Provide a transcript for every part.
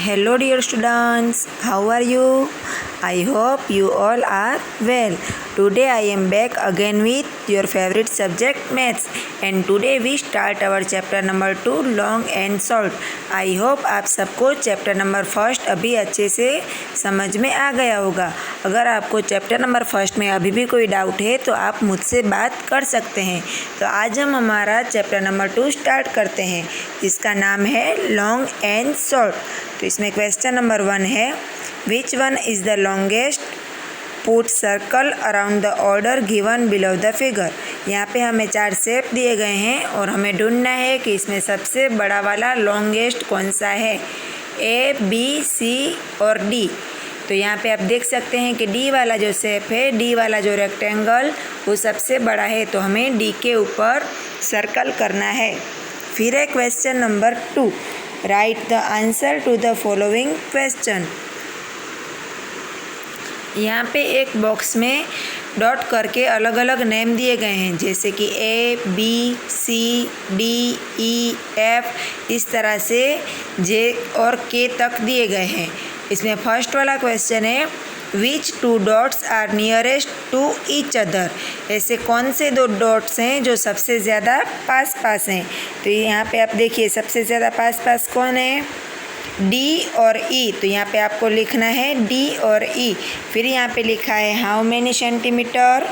Hello dear students, how are you? I hope you all are well. Today I am back again with your favorite subject maths, and today we start our chapter number 2 long and short. I hope आप सबको chapter number first अभी अच्छे से समझ में आ गया होगा। अगर आपको चैप्टर नंबर फर्स्ट में अभी भी कोई डाउट है तो आप मुझसे बात कर सकते हैं। तो आज हम हमारा चैप्टर नंबर 2 स्टार्ट करते हैं, जिसका नाम है लॉन्ग एंड शॉर्ट। तो इसमें क्वेश्चन नंबर 1 है, which one is the longest, put circle around the order given below the figure. यहाँ पे हमें 4 शेप दिए गए हैं और हमें ढूंढना है कि इसमें सबसे बड़ा वाला लॉन्गेस्ट कौन सा है, ए, बी, सी और डी। तो यहाँ पे आप देख सकते हैं कि डी वाला जो शेप है, डी वाला जो रेक्टेंगल, वो सबसे बड़ा है, तो हमें डी के ऊपर सर्कल करना है। फिर है question number 2, write the answer to the following question. यहाँ पे एक बॉक्स में डॉट करके अलग अलग नेम दिए गए हैं, जैसे कि ए, बी, सी, डी, ई, एफ, इस तरह से जे और के तक दिए गए हैं। इसमें फर्स्ट वाला क्वेश्चन है, which 2 dots are nearest to each other. ऐसे कौन से 2 डॉट्स हैं जो सबसे ज़्यादा पास पास हैं। तो यहाँ पे आप देखिए सबसे ज़्यादा पास पास कौन है, डी और ई। तो यहाँ पे आपको लिखना है डी और ई। फिर यहाँ पे लिखा है हाउ मेनी सेंटीमीटर।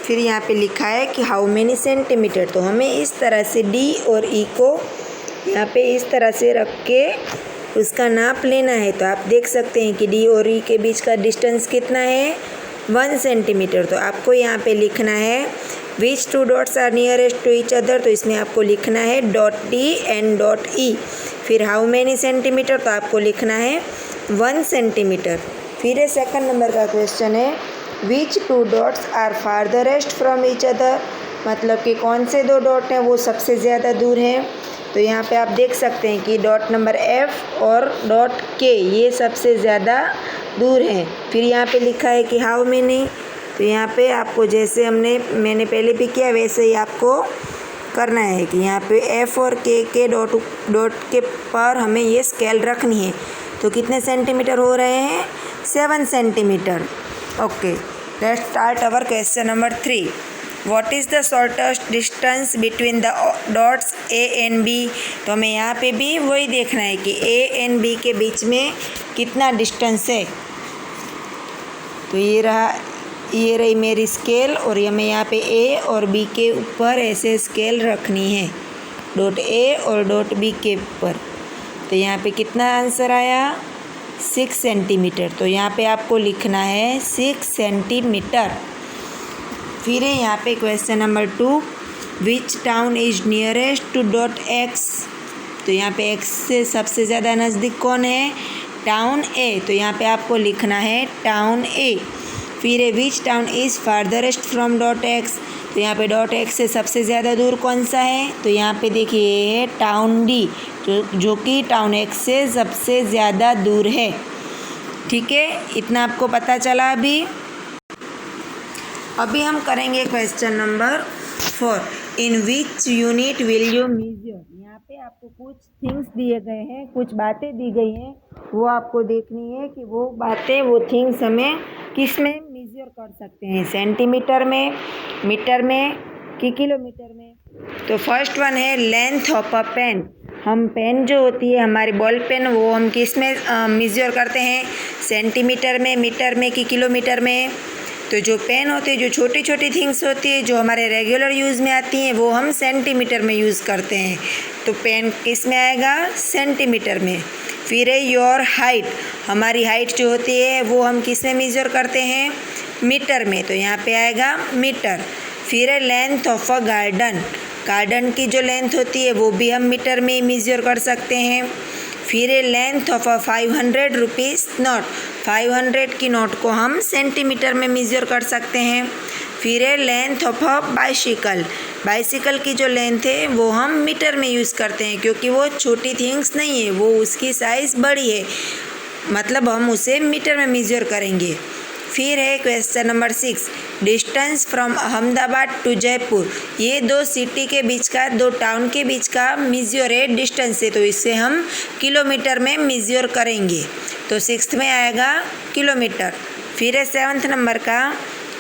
फिर यहाँ पे लिखा है कि हाउ मेनी सेंटीमीटर। तो हमें इस तरह से डी और ई को यहाँ पे इस तरह से रख के उसका नाप लेना है। तो आप देख सकते हैं कि डी और ई के बीच का डिस्टेंस कितना है, 1 सेंटीमीटर। तो आपको यहाँ पे लिखना है which 2 dots are nearest to each other. तो इसमें आपको लिखना है dot D and dot E. फिर हाउ मेनी सेंटीमीटर, तो आपको लिखना है 1 सेंटीमीटर। फिर है सेकंड नंबर का क्वेश्चन है, which 2 dots are farthest from each other. मतलब कि कौन से 2 डॉट हैं वो सबसे ज़्यादा दूर हैं। तो यहाँ पे आप देख सकते हैं कि डॉट नंबर एफ और डॉट के, ये सबसे ज़्यादा दूर हैं। फिर यहाँ पे लिखा है कि हाउ मेनी। तो यहाँ पे आपको जैसे मैंने पहले भी किया वैसे ही आपको करना है कि यहाँ पे एफ और के डॉट के पर हमें ये स्केल रखनी है। तो कितने सेंटीमीटर हो रहे हैं, 7 centimetre. Okay, let's start our question number 3। What is the shortest distance between the dots A and B. तो हमें यहाँ पे भी वही देखना है कि ए एंड बी के बीच में कितना डिस्टेंस है। तो ये रही मेरी स्केल और ये मैं यहाँ पे ए और बी के ऊपर ऐसे स्केल रखनी है, डॉट ए और डॉट बी के ऊपर। तो यहाँ पे कितना आंसर आया, 6 सेंटीमीटर। तो यहाँ पे आपको लिखना है 6 सेंटीमीटर। फिर है यहाँ पे question number 2, which town is nearest to dot X. तो यहाँ पे एक्स से सबसे ज़्यादा नज़दीक कौन है, टाउन ए। तो यहाँ पे आपको लिखना है टाउन ए। फिर है which town is farthest from dot X. तो यहाँ पे डॉट एक्स से सबसे ज़्यादा दूर कौन सा है। तो यहाँ पे देखिए ये है टाउन डी, जो कि टाउन एक्स से सबसे ज़्यादा दूर है। ठीक है, इतना आपको पता चला। अभी हम करेंगे question number 4, in which unit will you measure. यहाँ पे आपको कुछ थिंग्स दिए गए हैं, कुछ बातें दी गई हैं, वो आपको देखनी है कि वो बातें, वो थिंग्स हमें किस में मेजर कर सकते हैं, सेंटीमीटर में, मीटर में कि किलोमीटर में। तो फर्स्ट वन है लेंथ ऑफ अ पेन। हम पेन जो होती है हमारी बॉल पेन, वो हम किस में मेजर करते हैं, सेंटीमीटर में, मीटर में कि किलोमीटर में। तो जो पेन होती है, जो छोटी छोटी थिंग्स होती है जो हमारे रेगुलर यूज़ में आती हैं, वो हम सेंटीमीटर में यूज़ करते हैं। तो पेन किस में आएगा, सेंटीमीटर में। फिर है योर हाइट। हमारी हाइट जो होती है वो हम किस में मेजर करते हैं, मीटर में। तो यहाँ पे आएगा मीटर। फिर है length of a garden. Garden की जो लेंथ होती है वो भी हम मीटर में मेजर कर सकते हैं। फिर है length of a 500 rupees note. 500 की नोट को हम सेंटीमीटर में मेजर कर सकते हैं। फिर है length of a bicycle. Bicycle की जो लेंथ है वो हम मीटर में यूज़ करते हैं, क्योंकि वो छोटी थिंग्स नहीं है, वो उसकी साइज़ बड़ी है, मतलब हम उसे मीटर में मेजर करेंगे। फिर है question number 6, distance from Ahmedabad to Jaipur. ये दो सिटी के बीच का, दो टाउन के बीच का मेजर है, डिस्टेंस है, तो इसे हम किलोमीटर में मेजर करेंगे। तो 6th में आएगा किलोमीटर। फिर है 7th नंबर का,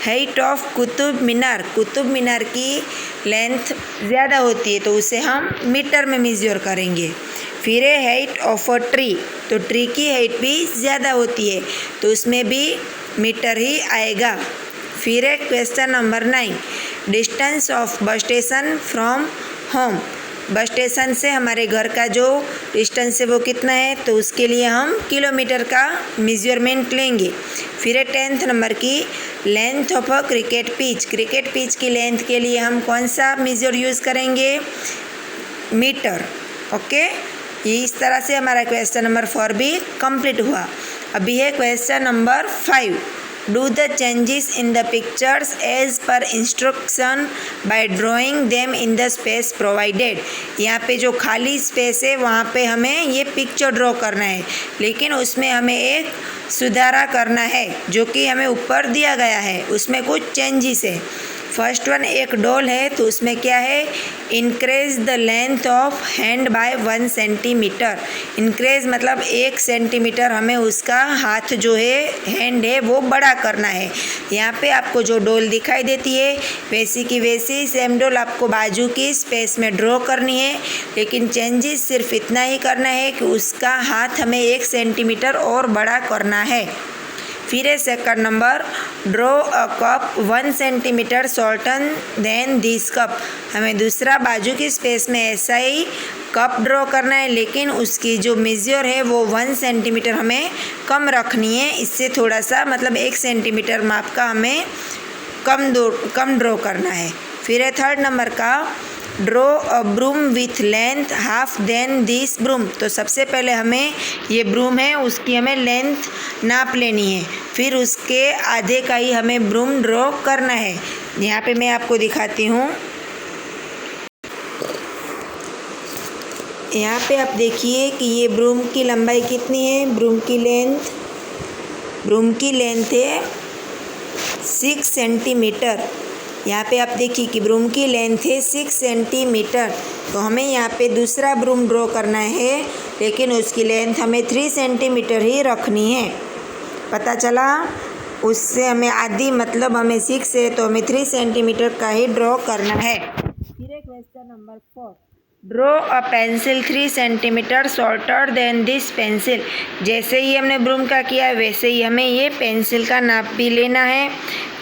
हाइट ऑफ कुतुब मीनार। कुतुब मीनार की लेंथ ज़्यादा होती है तो उसे हम मीटर में मेजर करेंगे। फिर है हाइट ऑफ अ ट्री, तो ट्री की हाइट भी ज़्यादा होती है तो उसमें भी मीटर ही आएगा। फिर है question number 9, distance of bus station from home. Bus station से हमारे घर का जो डिस्टेंस है वो कितना है, तो उसके लिए हम किलोमीटर का मेजरमेंट लेंगे। फिर है 10th नंबर की, length of a cricket pitch. Cricket pitch की लेंथ के लिए हम कौन सा मेजर यूज़ करेंगे, मीटर। ओके, ये इस तरह से हमारा क्वेश्चन नंबर 4 भी कंप्लीट हुआ। अभी है question number 5, do the changes in the pictures as per instruction by drawing them in the space provided. यहाँ पे जो खाली स्पेस है वहाँ पे हमें ये पिक्चर ड्रॉ करना है, लेकिन उसमें हमें एक सुधारा करना है जो कि हमें ऊपर दिया गया है, उसमें कुछ चेंजेस है। फर्स्ट वन, एक डॉल है तो उसमें क्या है, increase the length of hand by 1 centimetre. Increase मतलब 1 सेंटीमीटर हमें उसका हाथ जो है, हैंड है, वो बड़ा करना है। यहाँ पे आपको जो डॉल दिखाई देती है वैसी की वैसी सेम डॉल आपको बाजू की स्पेस में ड्रॉ करनी है, लेकिन चेंजेस सिर्फ इतना ही करना है कि उसका हाथ हमें 1 सेंटीमीटर और बड़ा करना है। फिर है second number, draw a cup 1 centimetre shorter than this cup. हमें दूसरा बाजू की स्पेस में ऐसा ही कप ड्रॉ करना है, लेकिन उसकी जो मेजर है वो 1 सेंटीमीटर हमें कम रखनी है। इससे थोड़ा सा मतलब 1 सेंटीमीटर माप का हमें कम ड्रॉ करना है। फिर है थर्ड नंबर का, draw a broom with length half than this broom. तो सबसे पहले हमें ये ब्रूम है उसकी हमें लेंथ नाप लेनी है, फिर उसके आधे का ही हमें ब्रूम ड्रॉ करना है। यहाँ पे मैं आपको दिखाती हूँ। यहाँ पे आप देखिए कि ये ब्रूम की लंबाई कितनी है, ब्रूम की लेंथ है 6 सेंटीमीटर। यहाँ पे आप देखिए कि ब्रूम की लेंथ है 6 सेंटीमीटर, तो हमें यहाँ पे दूसरा ब्रूम ड्रॉ करना है, लेकिन उसकी लेंथ हमें 3 सेंटीमीटर ही रखनी है। पता चला, उससे हमें आधी मतलब हमें 6 है तो हमें 3 सेंटीमीटर का ही ड्रॉ करना है। फिर question number 4, draw a pencil 3 centimetre shorter than this pencil. जैसे ही हमने ब्रूम का किया वैसे ही हमें ये पेंसिल का नाप भी लेना है।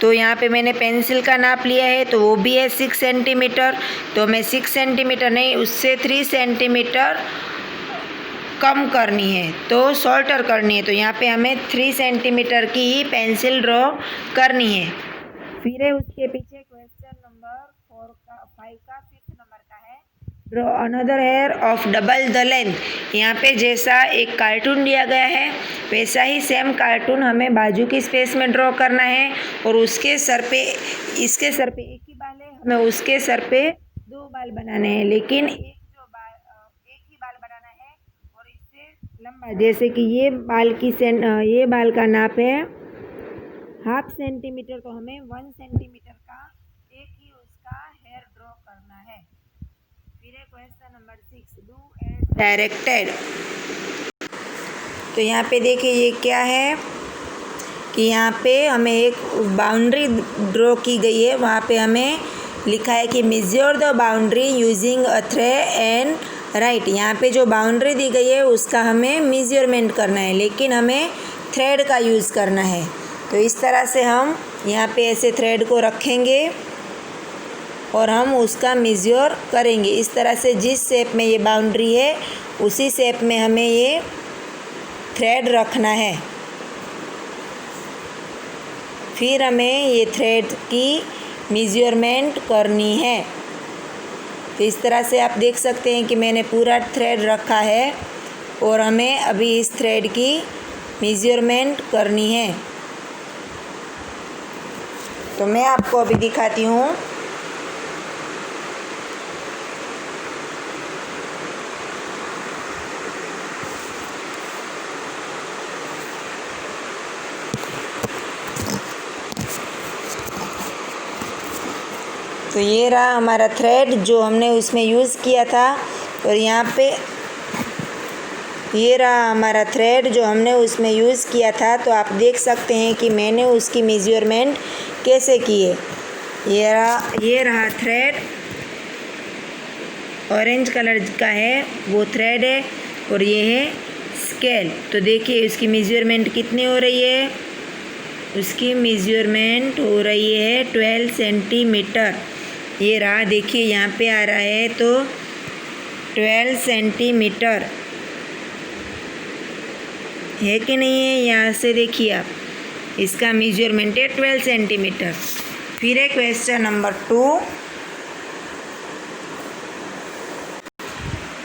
तो यहाँ पे मैंने पेंसिल का नाप लिया है तो वो भी है 6 सेंटीमीटर, तो हमें 6 सेंटीमीटर नहीं, उससे 3 सेंटीमीटर कम करनी है, तो शॉर्टर करनी है। तो यहाँ पे हमें 3 सेंटीमीटर की ही पेंसिल ड्रॉ करनी है। फिर है उसके पीछे क्वेश्चन नंबर 5 का 5th नंबर का है, draw another hair of double the length. यहाँ पे जैसा एक कार्टून दिया गया है वैसा ही सेम कार्टून हमें बाजू की स्पेस में ड्रॉ करना है, और उसके सर पे, इसके सर पे एक ही बाल है, हमें उसके सर पे 2 बाल बनाने हैं, लेकिन एक ही बाल बनाना है और इससे लंबा। जैसे कि ये बाल का नाप है 1/2 सेंटीमीटर, तो हमें 1 सेंटीमीटर का एक ही उसका हेयर ड्रॉ करना है। फिर question number 6, do as directed. तो यहाँ पे देखिए ये क्या है कि यहाँ पे हमें एक बाउंड्री ड्रॉ की गई है, वहाँ पे हमें लिखा है कि measure the boundary using a thread and right. यहाँ पे जो बाउंड्री दी गई है उसका हमें मेजरमेंट करना है, लेकिन हमें थ्रेड का यूज़ करना है। तो इस तरह से हम यहाँ पे ऐसे थ्रेड को रखेंगे और हम उसका मेजर करेंगे। इस तरह से जिस शेप में ये बाउंड्री है उसी शेप में हमें ये थ्रेड रखना है। फिर हमें ये थ्रेड की मेजरमेंट करनी है। तो इस तरह से आप देख सकते हैं कि मैंने पूरा थ्रेड रखा है और हमें अभी इस थ्रेड की मेजरमेंट करनी है। तो मैं आपको अभी दिखाती हूँ। तो ये रहा हमारा थ्रेड जो हमने उसमें यूज़ किया था, और यहाँ पे ये रहा हमारा थ्रेड जो हमने उसमें यूज़ किया था। तो आप देख सकते हैं कि मैंने उसकी मेजरमेंट कैसे की है। ये रहा थ्रेड, ऑरेंज कलर का है वो थ्रेड है, और ये है स्केल। तो देखिए उसकी मेजरमेंट कितनी हो रही है, उसकी मेजरमेंट हो रही है 12 सेंटीमीटर। ये रहा, देखिए यहाँ पे आ रहा है तो 12 सेंटीमीटर है कि नहीं है। यहाँ से देखिए आप, इसका मेजरमेंट है 12 सेंटीमीटर। फिर है क्वेश्चन नंबर 2।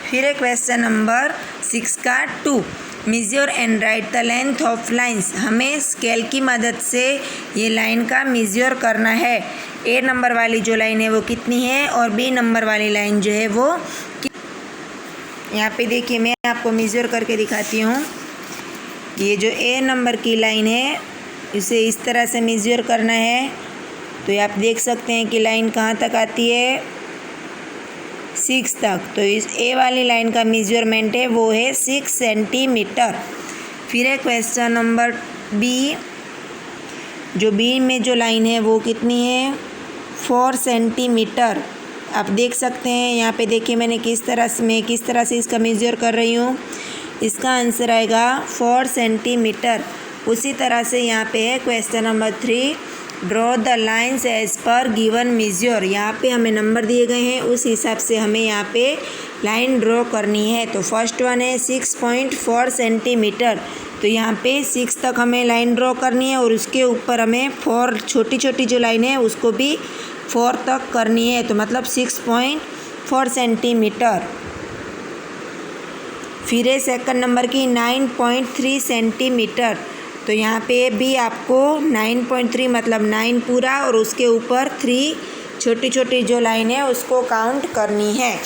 फिर है क्वेश्चन नंबर 6 का 2। Measure and write the length of lines. हमें स्केल की मदद से ये लाइन का मेजर करना है। ए नंबर वाली जो लाइन है वो कितनी है, और बी नंबर वाली लाइन जो है वो यहाँ पे देखिए मैं आपको मेजर करके दिखाती हूँ। ये जो ए नंबर की लाइन है इसे इस तरह से मेजर करना है। तो आप देख सकते हैं कि लाइन कहाँ तक आती है, 6 तक। तो इस ए वाली लाइन का मेजरमेंट है वो है 6 सेंटीमीटर। फिर है क्वेश्चन नंबर बी। जो बी में जो लाइन है वो कितनी है, 4 सेंटीमीटर। आप देख सकते हैं यहाँ पे देखिए मैंने किस तरह से इसका मेजर कर रही हूँ। इसका आंसर आएगा 4 सेंटीमीटर। उसी तरह से यहाँ पे है question number 3। Draw the lines as per given measure. यहाँ पे हमें नंबर दिए गए हैं, उस हिसाब से हमें यहाँ पे लाइन ड्रॉ करनी है। तो फर्स्ट वन है 6.4 सेंटीमीटर। तो यहाँ पे 6 तक हमें लाइन ड्रॉ करनी है, और उसके ऊपर हमें 4 छोटी छोटी जो लाइन है उसको भी 4 तक करनी है। तो मतलब 6.4 सेंटीमीटर। फिर है सेकंड नंबर की 9.3 सेंटीमीटर। तो यहाँ पे भी आपको 9.3 मतलब 9 पूरा, और उसके ऊपर 3 छोटी छोटी जो लाइन है उसको काउंट करनी है।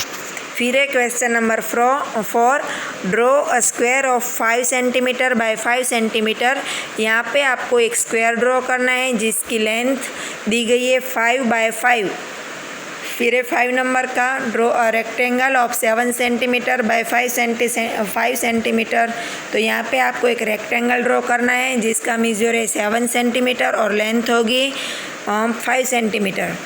फिर है question number 4। Draw a square of 5 centimetre bye 5 centimetre. यहाँ पे आपको एक स्क्वायर ड्रॉ करना है जिसकी लेंथ दी गई है 5 बाय 5। फिर है 5 नंबर का, draw a rectangle of 7 centimetre bye 5 centimetre. तो यहाँ पे आपको एक रेक्टेंगल ड्रॉ करना है जिसका मेजर है 7 सेंटीमीटर और लेंथ होगी 5 सेंटीमीटर।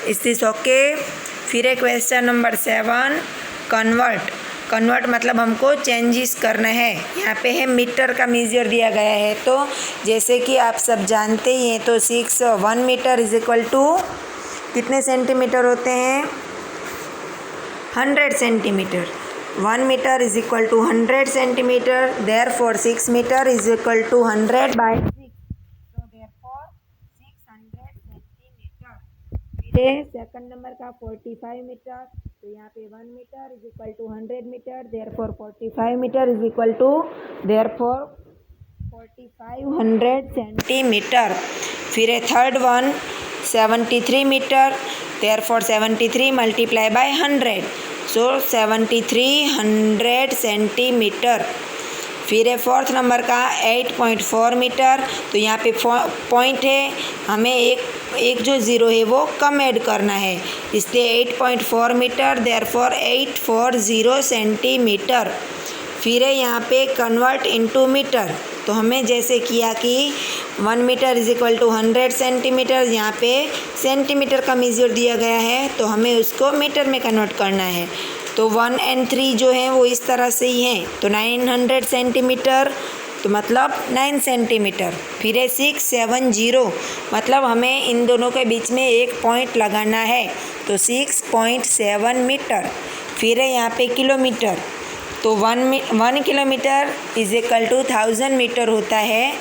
इस दिस ओके। फिर है क्वेश्चन नंबर 7। कन्वर्ट मतलब हमको चेंजेस करना है। यहाँ पे है मीटर का मेजर दिया गया है। तो जैसे कि आप सब जानते ही हैं, तो 1 मीटर इज इक्वल टू कितने सेंटीमीटर होते हैं, 100 centimetre. 1 metre is equal to 100 centimetre. Therefore 6 metre is equal to 100 by 6। तो देयरफॉर 600 सेंटीमीटर। फिर है सेकंड नंबर का 45 मीटर। तो यहाँ पे 1 metre is equal to 100 metre. Therefore 45 metre is equal to 4500 centimetre. फिर है third one 73 metre. Therefore 73 multiply by 100, so 7300 centimetre. फिर है फोर्थ नंबर का 8.4 मीटर। तो यहाँ पे पॉइंट है, हमें एक जो ज़ीरो है वो कम ऐड करना है, इसलिए 8.4 मीटर। Therefore 840 centimetre. फिर है यहाँ पे कन्वर्ट इनटू मीटर। तो हमें जैसे किया कि 1 metre is equal to 100 centimetre, यहाँ पे सेंटीमीटर का मेजर दिया गया है तो हमें उसको मीटर में कन्वर्ट करना है। तो 1 और 3 जो हैं वो इस तरह से ही हैं। तो 900 सेंटीमीटर तो मतलब 9 सेंटीमीटर। फिर है 670 मतलब हमें इन दोनों के बीच में एक पॉइंट लगाना है, तो 6.7 मीटर। फिर है यहाँ पे किलोमीटर। तो 1 kilometre is equal to 1000 metre होता है,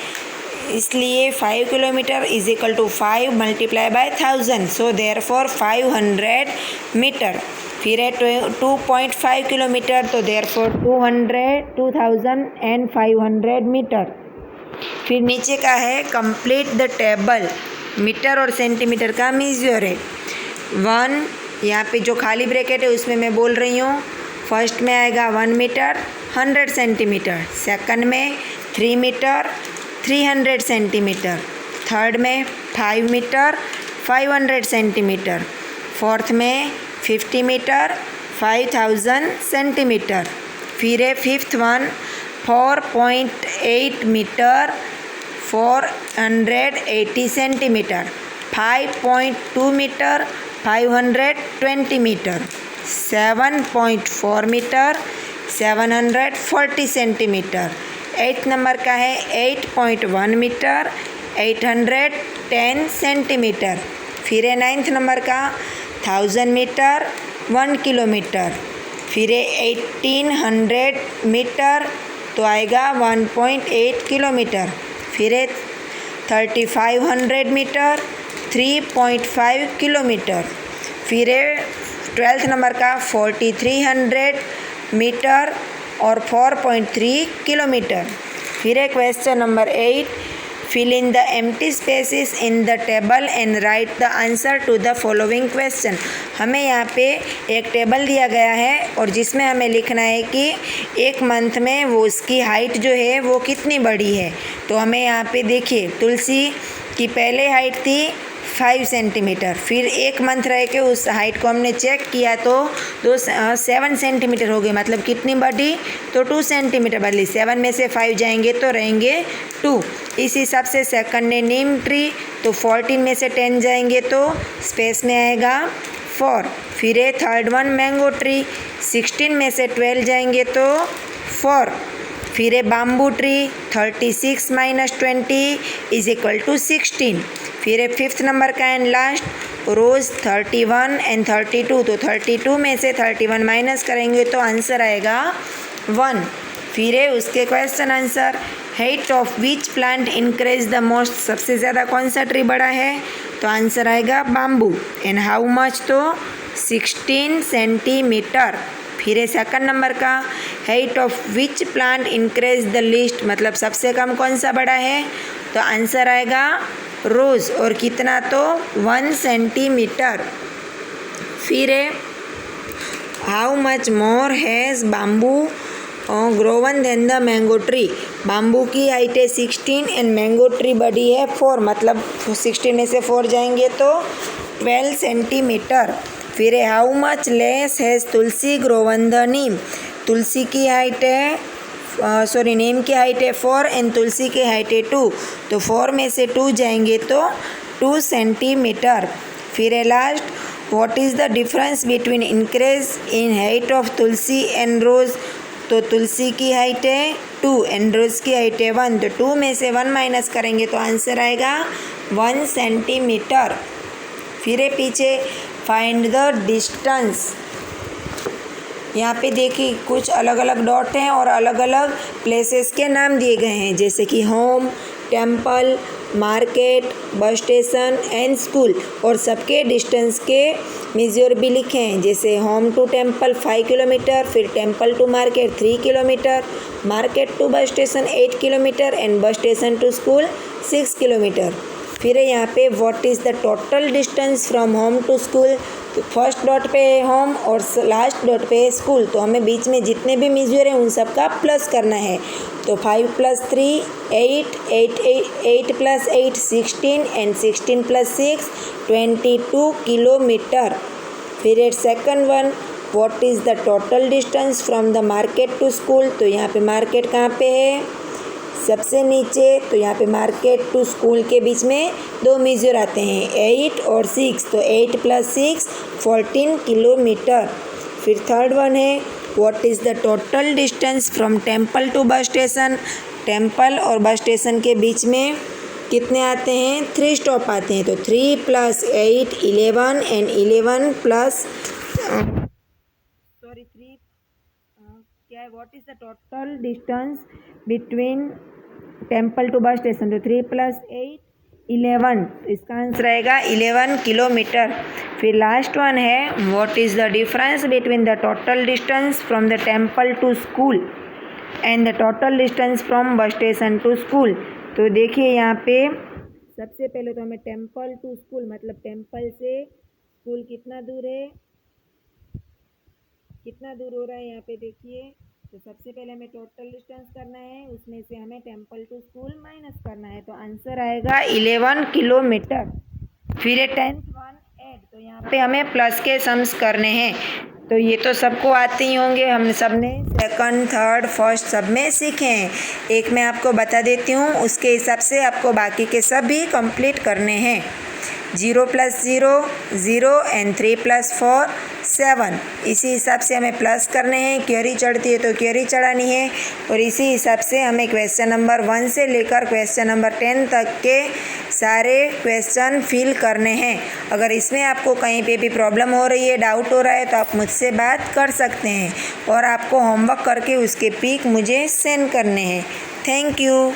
इसलिए 5 kilometre is equal to 5 multiply by 1000, so therefore 500 metre. फिर है 2.5 किलोमीटर, तो देयरफॉर 2500 मीटर। फिर नीचे का है कंप्लीट द टेबल। मीटर और सेंटीमीटर का मेजर है। 1 यहाँ पे जो खाली ब्रैकेट है उसमें मैं बोल रही हूँ, फर्स्ट में आएगा 1 मीटर 100 सेंटीमीटर, सेकंड में 3 मीटर 300 सेंटीमीटर, थर्ड में 5 मीटर 500 सेंटीमीटर, फोर्थ में 50 मीटर 5000 सेंटीमीटर। फिर है fifth one 4.8 metre 480 centimetre. 5.2 metre 520 metre. 7.4 metre 740 centimetre. 8 number का है 8.1 मीटर 810 सेंटीमीटर। फिर है 9th नंबर का 1000 मीटर 1 किलोमीटर। फिर है 1800 मीटर तो आएगा 1.8 किलोमीटर। फिर है 3500 मीटर 3.5 किलोमीटर। फिर है 12th नंबर का 4300 मीटर और 4.3 किलोमीटर। फिर है question number 8, fill in the empty spaces in the table and write the answer to the following question। हमें यहाँ पे एक टेबल दिया गया है और जिसमें हमें लिखना है कि एक मंथ में वो उसकी हाइट जो है वो कितनी बड़ी है। तो हमें यहाँ पे देखिए तुलसी की पहले हाइट थी 5 सेंटीमीटर। फिर एक मंथ रह के उस हाइट को हमने चेक किया तो 7 सेंटीमीटर हो गई, मतलब कितनी बढ़ी तो 2 सेंटीमीटर बढ़ी। 7 में से 5 जाएंगे तो रहेंगे 2। इस हिसाब से सेकंड ने नीम ट्री तो 14 में से 10 जाएंगे तो स्पेस में आएगा 4। फिर है थर्ड वन मैंगो ट्री 16 में से 12 जाएंगे तो 4। फिर है bamboo tree 36 minus 20 is equal to 16। फिर है फिफ्थ नंबर का एंड लास्ट रोज़ 31 एंड 32 तो 32 में से 31 माइनस करेंगे तो आंसर आएगा 1। फिर है उसके question answer, height of which plant increase the most, सबसे ज़्यादा कौन सा ट्री बड़ा है तो आंसर आएगा बाम्बू। एंड हाउ मच तो 16 सेंटीमीटर। फिर है सेकंड नंबर का height of which plant increase the least, मतलब सबसे कम कौन सा बड़ा है तो आंसर आएगा रोज़ और कितना तो 1 सेंटीमीटर। फिर है how much more has bamboo grown than the mango tree, bamboo की हाइट है 16 एंड मैंगो ट्री बड़ी है 4, मतलब 16 में से 4 जाएंगे तो 12 सेंटीमीटर। फिर है how much less has tulsi grown the neem, तुलसी की हाइट है नीम की हाइट है 4 एंड तुलसी की हाइट है 2, तो 4 में से 2 जाएंगे तो 2 सेंटीमीटर। फिर है last, what is the difference between increase in height of tulsi and rose, तो तुलसी की हाइट है 2 एंड रोज़ की हाइट है 1, तो 2 में से 1 माइनस करेंगे तो आंसर आएगा 1 सेंटीमीटर। फिर है पीछे फाइंड द डिस्टेंस, यहाँ पे देखिए कुछ अलग अलग डॉट हैं और अलग अलग प्लेसेस के नाम दिए गए हैं, जैसे कि home, temple, market, bus station and school, और सबके डिस्टेंस के मेजर भी लिखे हैं, जैसे होम टू टेम्पल 5 किलोमीटर, फिर temple to market 3 kilometre, market to bus station 8 kilometre and bus station to school 6 kilometre. फिर है यहाँ पे what is the total distance from home to school, तो फर्स्ट डॉट पे है होम और last dot पे है स्कूल, तो हमें बीच में जितने भी मेजर हैं उन सब का प्लस करना है। तो 5 + 3 8 8 + 8 16 एंड 16 + 6 22 किलोमीटर। फिर है second one, what is the total distance from the market to school, तो यहाँ पे मार्केट कहाँ पे है सबसे नीचे, तो यहाँ पे मार्केट टू स्कूल के बीच में 2 मेजर आते हैं 8 और 6, तो 8 + 6 14 किलोमीटर। फिर थर्ड वन है what is the total distance from temple to bus station, temple और बस स्टेशन के बीच में कितने आते हैं 3 स्टॉप आते हैं, तो 3 + 8 11 एंड 11 प्लस 3 क्या है what is the total distance between temple to bus station, तो 3 + 8 11, इसका आंसर आएगा 11 किलोमीटर। फिर लास्ट वन है what is the difference between the total distance from the temple to school and the total distance from bus station to school. तो देखिए यहाँ पे सबसे पहले तो हमें टेम्पल टू स्कूल, मतलब टेम्पल से स्कूल कितना दूर है, कितना दूर हो रहा है यहाँ पे देखिए, तो सबसे पहले हमें टोटल डिस्टेंस करना है, उसमें से हमें टेम्पल टू स्कूल माइनस करना है, तो आंसर आएगा 11 किलोमीटर। फिर है 10th वन, ऐड, तो यहाँ पे हमें प्लस के सम्स करने हैं। तो ये तो सबको आते ही होंगे, हम सब ने सेकंड, थर्ड, फर्स्ट सब में सीखे हैं। एक मैं आपको बता देती हूँ, उसके हिसाब से आपको बाकी के सब भी कंप्लीट करने हैं। 0 + 0 0 एंड 3 + 4 7, इसी हिसाब से हमें प्लस करने हैं। क्वेरी चढ़ती है तो क्वेरी चढ़ानी है, और इसी हिसाब से हमें क्वेश्चन नंबर 1 से लेकर क्वेश्चन नंबर 10 तक के सारे क्वेश्चन फिल करने हैं। अगर इसमें आपको कहीं पे भी प्रॉब्लम हो रही है, डाउट हो रहा है, तो आप मुझसे बात कर सकते हैं, और आपको होमवर्क करके उसके पिक मुझे सेंड करने हैं। Thank you.